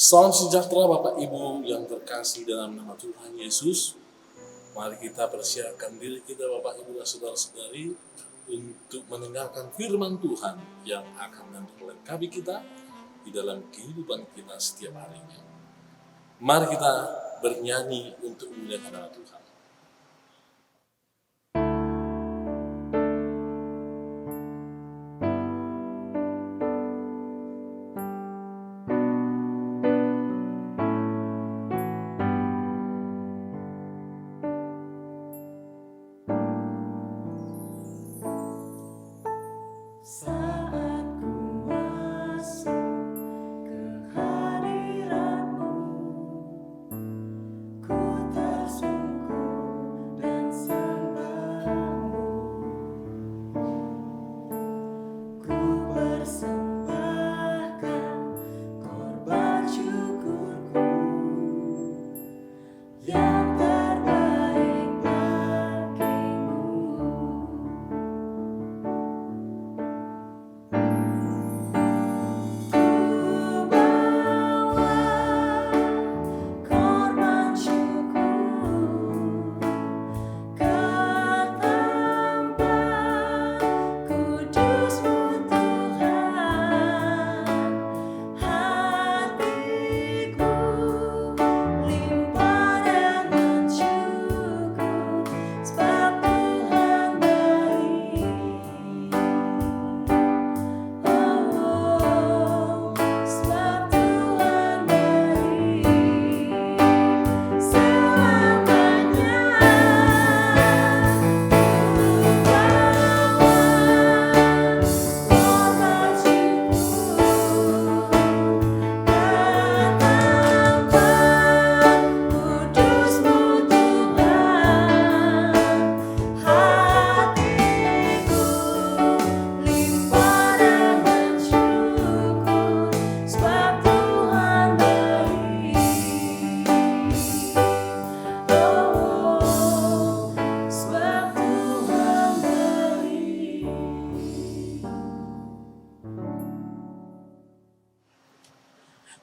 Salam sejahtera Bapak Ibu yang terkasih dalam nama Tuhan Yesus. Mari kita persiapkan diri kita Bapak Ibu dan saudara-saudari untuk mendengarkan firman Tuhan yang akan memperlengkapi kita di dalam kehidupan kita setiap harinya. Mari kita bernyanyi untuk memuliakan nama Tuhan.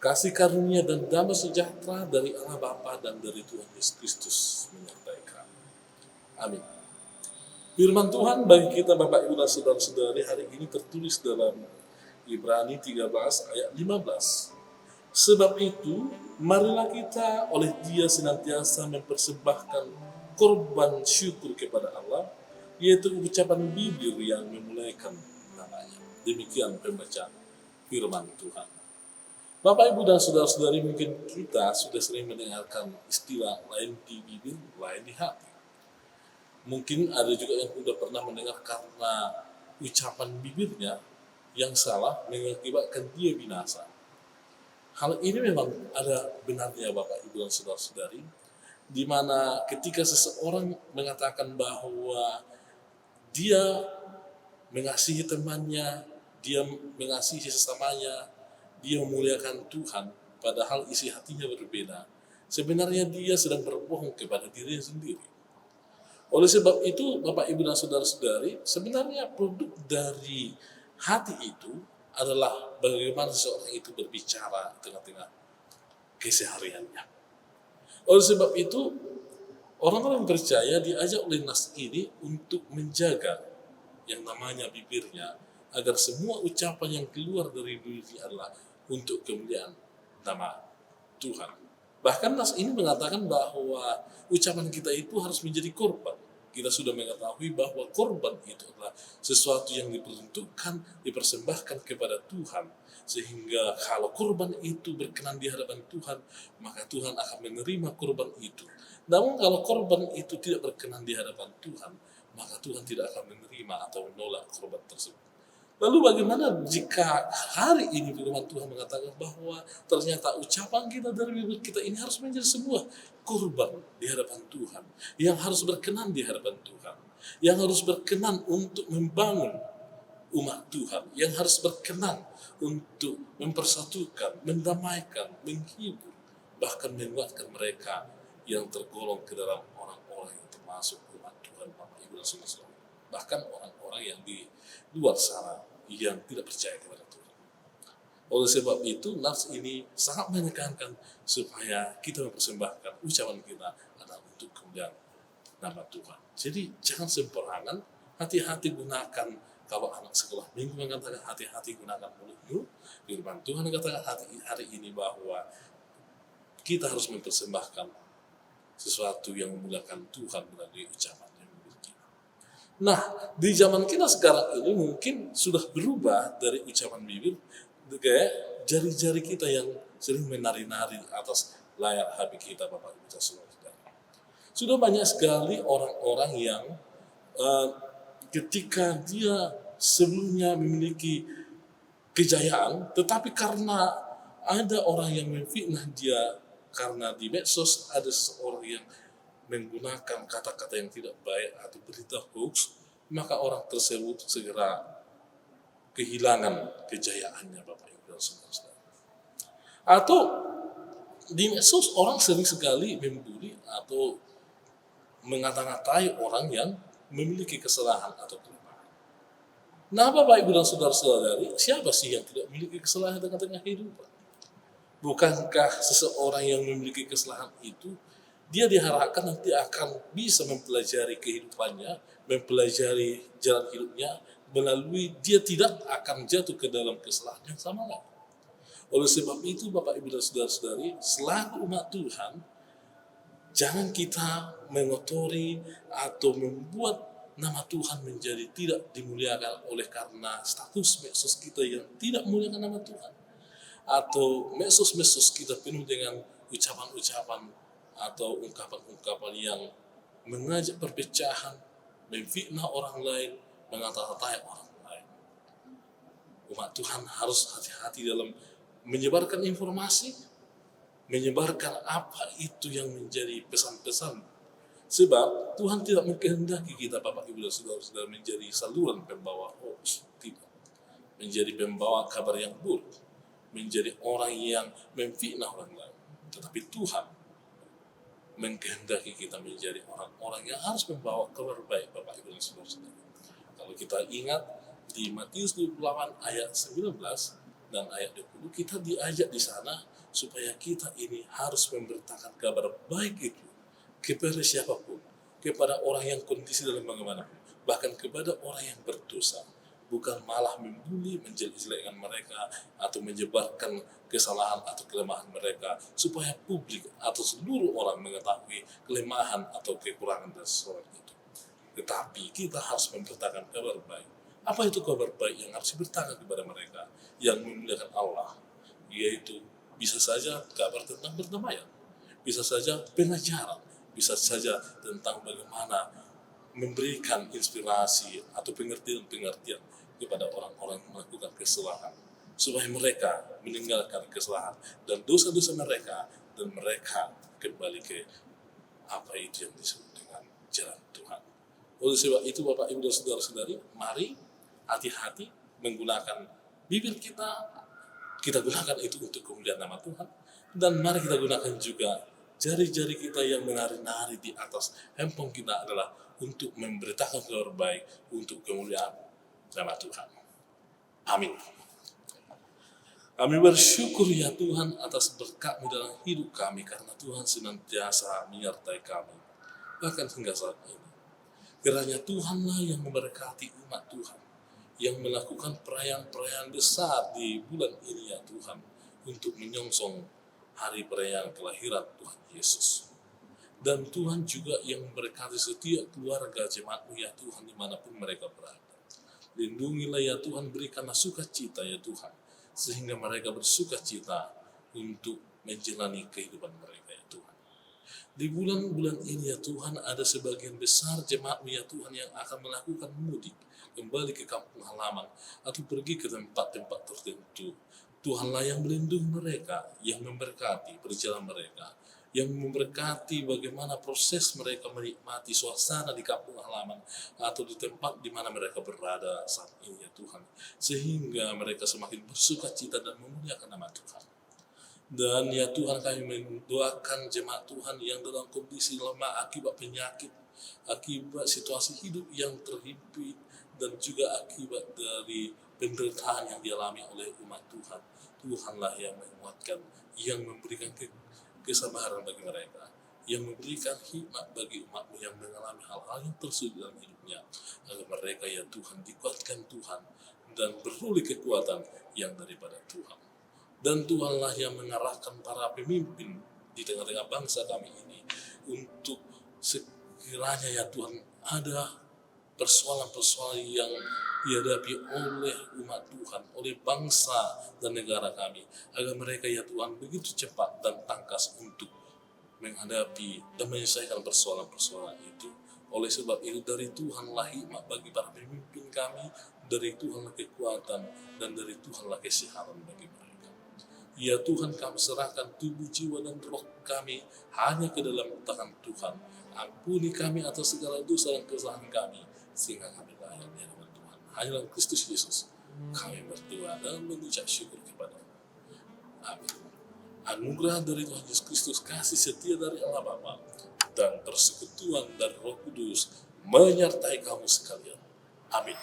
Kasih karunia dan damai sejahtera dari Allah Bapa dan dari Tuhan Yesus Kristus menyertai kami. Amin. Firman Tuhan bagi kita Bapak Ibu dan saudara-saudari hari ini tertulis dalam Ibrani 13 ayat 15. Sebab itu, marilah kita oleh Dia senantiasa mempersembahkan korban syukur kepada Allah, yaitu ucapan bibir yang memuliakan namanya. Demikian pembacaan firman Tuhan. Bapak, Ibu, dan saudara-saudari, mungkin kita sudah sering mendengarkan istilah lain di bibir, lain di hati. Mungkin ada juga yang sudah pernah mendengar karena ucapan bibirnya yang salah mengakibatkan dia binasa. Hal ini memang ada benarnya Bapak, Ibu, dan saudara-saudari, di mana ketika seseorang mengatakan bahwa dia mengasihi temannya, dia mengasihi sesamanya, dia memuliakan Tuhan, padahal isi hatinya berbeda. Sebenarnya dia sedang berbohong kepada dirinya sendiri. Oleh sebab itu, Bapak, Ibu, dan saudara-saudari, sebenarnya produk dari hati itu adalah bagaimana seseorang itu berbicara tengah-tengah kesehariannya. Oleh sebab itu, orang-orang percaya diajak oleh nas ini untuk menjaga yang namanya bibirnya, agar semua ucapan yang keluar dari bibirnya adalah untuk kemuliaan nama Tuhan. Bahkan nas ini mengatakan bahwa ucapan kita itu harus menjadi korban. Kita sudah mengetahui bahwa korban itu adalah sesuatu yang diperuntukkan, dipersembahkan kepada Tuhan. Sehingga kalau korban itu berkenan di hadapan Tuhan, maka Tuhan akan menerima korban itu. Namun kalau korban itu tidak berkenan di hadapan Tuhan, maka Tuhan tidak akan menerima atau menolak korban tersebut. Lalu bagaimana jika hari ini firman Tuhan mengatakan bahwa ternyata ucapan kita dari bibir kita ini harus menjadi sebuah kurban di hadapan Tuhan, yang harus berkenan di hadapan Tuhan, yang harus berkenan untuk membangun umat Tuhan, yang harus berkenan untuk mempersatukan, mendamaikan, menghibur, bahkan menguatkan mereka yang tergolong ke dalam orang-orang yang termasuk umat Tuhan, Bapak, Ibu, dan saudara-saudara. Bahkan orang-orang yang di luar sana yang tidak percaya kepada Tuhan. Oleh sebab itu, nas ini sangat menekankan supaya kita mempersembahkan ucapan kita adalah untuk kemuliaan nama Tuhan. Jadi jangan sembarangan, hati-hati gunakan. Kalau anak sekolah minggu mengatakan hati-hati gunakan mulutmu, firman Tuhan katakan hari ini bahwa kita harus mempersembahkan sesuatu yang memuliakan Tuhan melalui ucapan yang memiliki. Nah, di zaman kita sekarang ini mungkin sudah berubah dari ucapan bibir kayak jari-jari kita yang sering menari-nari atas layar HP kita, Bapak Ibu Saudara. Sudah banyak sekali orang-orang yang ketika dia sebelumnya memiliki kejayaan, tetapi karena ada orang yang memfitnah dia, karena di medsos ada seseorang yang menggunakan kata-kata yang tidak baik atau berita hoax, maka orang tersebut segera kehilangan kejayaannya, Bapak Ibu dan Saudara. Atau di medsos orang sering sekali membuli atau mengata-ngatai orang yang memiliki kesalahan atau kelemahan. Nah, Bapak Ibu dan Saudara-saudari, siapa sih yang tidak memiliki kesalahan di tengah-tengah kehidupan? Bukankah seseorang yang memiliki kesalahan itu, dia diharapkan nanti akan bisa mempelajari kehidupannya, mempelajari jalan hidupnya, melalui dia tidak akan jatuh ke dalam kesalahan yang sama lagi. Oleh sebab itu, Bapak Ibu dan Saudara-saudari, selaku umat Tuhan, jangan kita mengotori atau membuat nama Tuhan menjadi tidak dimuliakan oleh karena status medsos kita yang tidak memuliakan nama Tuhan. Atau medsos-medsos kita penuh dengan ucapan-ucapan atau ungkapan-ungkapan yang mengajak perpecahan, memfitnah orang lain, mengata-ngatai orang lain. Umat Tuhan harus hati-hati dalam menyebarkan informasi, menyebarkan apa itu yang menjadi pesan-pesan. Sebab Tuhan tidak mengkehendaki kita, Bapak Ibu dan Saudara-saudara, menjadi saluran pembawa hoax, tidak. Menjadi pembawa kabar yang buruk, menjadi orang yang memfitnah orang lain. Tetapi Tuhan mengkehendaki kita menjadi orang-orang yang harus membawa kabar baik, Bapak Ibu dan Saudara-saudara. Kalau kita ingat di Matius 28 ayat 19 dan ayat 20, kita diajak di sana supaya kita ini harus memberitakan kabar baik itu kepada siapapun, kepada orang yang kondisi dalam bagaimanapun, bahkan kepada orang yang berdosa, bukan malah membuli, menjelek-jelekkan mereka atau menyebarkan kesalahan atau kelemahan mereka supaya publik atau seluruh orang mengetahui kelemahan atau kekurangan dari seseorang itu. Tetapi kita harus memberitakan kabar baik. Apa itu kabar baik yang harus diberitakan kepada mereka yang memuliakan Allah? Yaitu bisa saja kabar tentang perdamaian, bisa saja pengajaran, bisa saja tentang bagaimana memberikan inspirasi atau pengertian-pengertian kepada orang-orang yang melakukan kesalahan, supaya mereka meninggalkan kesalahan dan dosa-dosa mereka, dan mereka kembali ke apa itu yang disebut dengan jalan Tuhan. Oleh sebab itu, Bapak Ibu dan Saudara-saudari, mari hati-hati menggunakan bibir kita gunakan itu untuk kemuliaan nama Tuhan, dan mari kita gunakan juga jari-jari kita yang menari-nari di atas handphone kita adalah untuk memberitakan kabar baik untuk kemuliaan nama Tuhan. Amin. Kami bersyukur ya Tuhan atas berkat-Mu dalam hidup kami, karena Tuhan senantiasa menyertai kami, bahkan hingga saat ini. Kiranya Tuhanlah yang memberkati umat Tuhan, yang melakukan perayaan-perayaan besar di bulan ini ya Tuhan, untuk menyongsong hari perayaan kelahiran Tuhan Yesus. Dan Tuhan juga yang memberkati setiap keluarga jemaat-Mu ya Tuhan, dimanapun mereka berada. Lindungilah ya Tuhan, berikanlah sukacita ya Tuhan, sehingga mereka bersukacita untuk menjalani kehidupan mereka ya Tuhan. Di bulan-bulan ini ya Tuhan, ada sebagian besar jemaat-Mu ya Tuhan yang akan melakukan mudik, kembali ke kampung halaman, atau pergi ke tempat-tempat tertentu. Tuhanlah yang melindungi mereka, yang memberkati perjalanan mereka, yang memberkati bagaimana proses mereka menikmati suasana di kampung halaman atau di tempat di mana mereka berada saat ini ya Tuhan, sehingga mereka semakin bersukacita dan memuliakan nama Tuhan. Dan ya Tuhan, kami mendoakan jemaat Tuhan yang dalam kondisi lemah akibat penyakit, akibat situasi hidup yang terhimpit, dan juga akibat dari penderitaan yang dialami oleh umat Tuhan. Tuhanlah yang menguatkan, yang memberikan kesabaran bagi mereka, yang memberikan hikmat bagi umatmu yang mengalami hal-hal yang tersulit dalam hidupnya, agar mereka ya Tuhan dikuatkan Tuhan dan beroleh kekuatan yang daripada Tuhan. Dan Tuhanlah yang mengarahkan para pemimpin di tengah-tengah bangsa kami ini untuk sekiranya ya Tuhan ada persoalan-persoalan yang dihadapi oleh umat Tuhan, oleh bangsa dan negara kami, agar mereka ya Tuhan begitu cepat dan tangkas untuk menghadapi dan menyelesaikan persoalan-persoalan itu. Oleh sebab itu dari Tuhanlah hikmat bagi para pemimpin kami, dari Tuhanlah kekuatan, dan dari Tuhanlah kesehatan bagi mereka. Ya Tuhan, kami serahkan tubuh, jiwa, dan roh kami hanya ke dalam tangan Tuhan. Ampuni kami atas segala dosa dan kesalahan kami, sehingga kami layak di hadapan Tuhan. Hanya dalam Kristus Yesus kami berdoa dan mengucap syukur kepada-Mu. Amin. Anugerah dari Tuhan Yesus Kristus, kasih setia dari Allah Bapa, dan persekutuan dari Roh Kudus menyertai kamu sekalian. Amin.